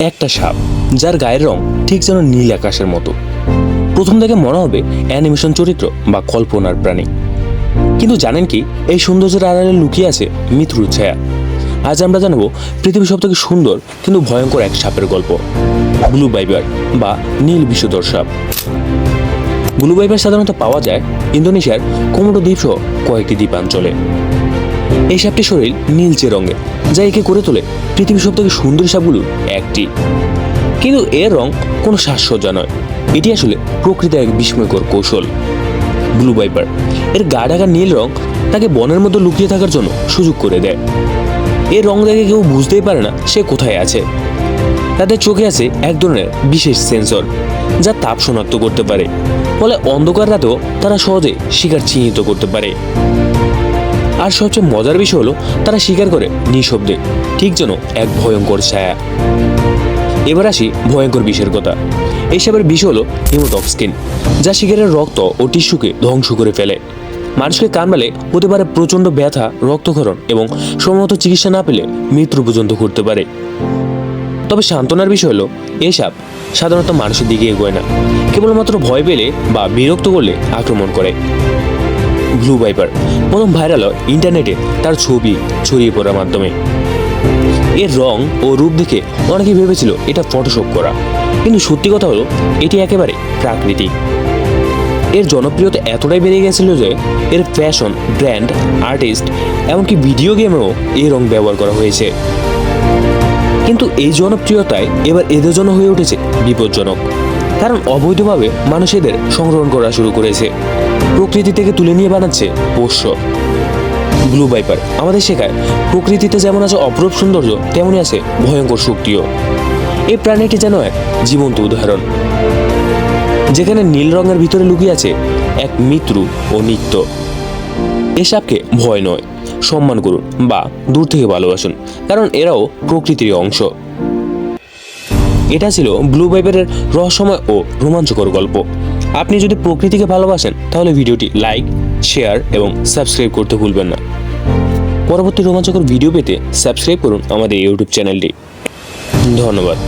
একটা সাপ যার গায়ের রং ঠিক যেন নীল আকাশের মতো। প্রথম থেকে মনে হবে অ্যানিমেশন চরিত্র বা কল্পনার প্রাণী, কিন্তু জানেন কি এই সৌন্দর্যের আড়ালে লুকিয়ে আছে মৃত্যুর ছায়া। আজ আমরা জানাবো পৃথিবীর সব থেকে সুন্দর কিন্তু ভয়ঙ্কর এক সাপের গল্প, ব্লু ভাইপার বা নীল বিষধর সাপ। ব্লু ভাইপার সাধারণত পাওয়া যায় ইন্দোনেশিয়ার কোমোডো দ্বীপ সহ কয়েকটি দ্বীপাঞ্চলে। এই সাপটির শরীর নীলচে রঙের, যা একে করে তোলে পৃথিবীর সব থেকে সুন্দর সাপগুলোর একটি। কিন্তু এর রং কোনো সাজসজ্জা নয়, এটি আসলে প্রকৃতির এক বিস্ময়কর কৌশল। ব্লু ভাইপার এর গা ঢাকা নীল রং তাকে বনের মধ্যে লুকিয়ে থাকার জন্য সুযোগ করে দেয়। এর রং দেখে কেউ বুঝতেই পারে না সে কোথায় আছে। তাদের চোখে আছে এক ধরনের বিশেষ সেন্সর, যা তাপ শনাক্ত করতে পারে, ফলে অন্ধকার রাতেও তারা সহজে শিকার চিহ্নিত করতে পারে। আর সবচেয়ে মজার বিষয় হলো তারা শিকার করে নিঃশব্দে, ঠিক যেন এক ভয়ঙ্কর ছায়া। এবার আসি ভয়ঙ্কর বিষের কথা। এই সাপের বিষ হলো হিমোটক্সিন, যা শিকারের রক্ত ও টিস্যুকে ধ্বংস করে ফেলে। মানুষকে কামড়ালে হতে পারে প্রচণ্ড ব্যথা, রক্তক্ষরণ এবং সময়মতো চিকিৎসা না পেলে মৃত্যু পর্যন্ত ঘটতে পারে। তবে সান্ত্বনার বিষয় হলো এই সাপ সাধারণত মানুষের দিকে এগোয় না, কেবলমাত্র ভয় পেলে বা বিরক্ত করলে আক্রমণ করে। ব্লু ভাইপার প্রথম ভাইরাল হয় ইন্টারনেটে তার ছবি ছড়িয়ে পড়ার মাধ্যমে। এর রং ও রূপ দেখে অনেকে ভেবেছিল এটা ফটোশপ করা, কিন্তু সত্যি কথা হলো এটি একেবারে প্রাকৃতিক। এর জনপ্রিয়তা এতটাই বেড়ে গেছিল যে এর ফ্যাশন, ব্র্যান্ড, আর্টিস্ট এমনকি ভিডিও গেমেও এই রং ব্যবহার করা হয়েছে। কিন্তু এই জনপ্রিয়তায় এবার এদের জন্য হয়ে উঠেছে বিপজ্জনক, কারণ অবৈধভাবে মানুষ এদের সংগ্রহণ করা শুরু করেছে, প্রকৃতি থেকে তুলে নিয়ে বানাচ্ছে পোষ্য। ব্লু ভাইপার আমাদের শেখায় প্রকৃতিতে যেমন আছে অপরূপ সৌন্দর্য, তেমনই আছে ভয়ঙ্কর শক্তিও। এই প্রাণীটি যেন এক জীবন্ত উদাহরণ, যেখানে নীল রঙের ভিতরে লুকিয়ে আছে এক মৃত্যু ও নিত্য। এ সাপকে ভয় নয়, সম্মান করুন বা দূর থেকে ভালোবাসুন, কারণ এরাও প্রকৃতির অংশ। এটা ছিল ব্লু ভাইপারের রহস্যময় ও রোমাঞ্চকর গল্প। আপনি যদি প্রকৃতিকে ভালোবাসেন তাহলে ভিডিওটি লাইক, শেয়ার এবং সাবস্ক্রাইব করতে ভুলবেন না। পরবর্তী রোমাঞ্চকর ভিডিও পেতে সাবস্ক্রাইব করুন আমাদের ইউটিউব চ্যানেলটি। ধন্যবাদ।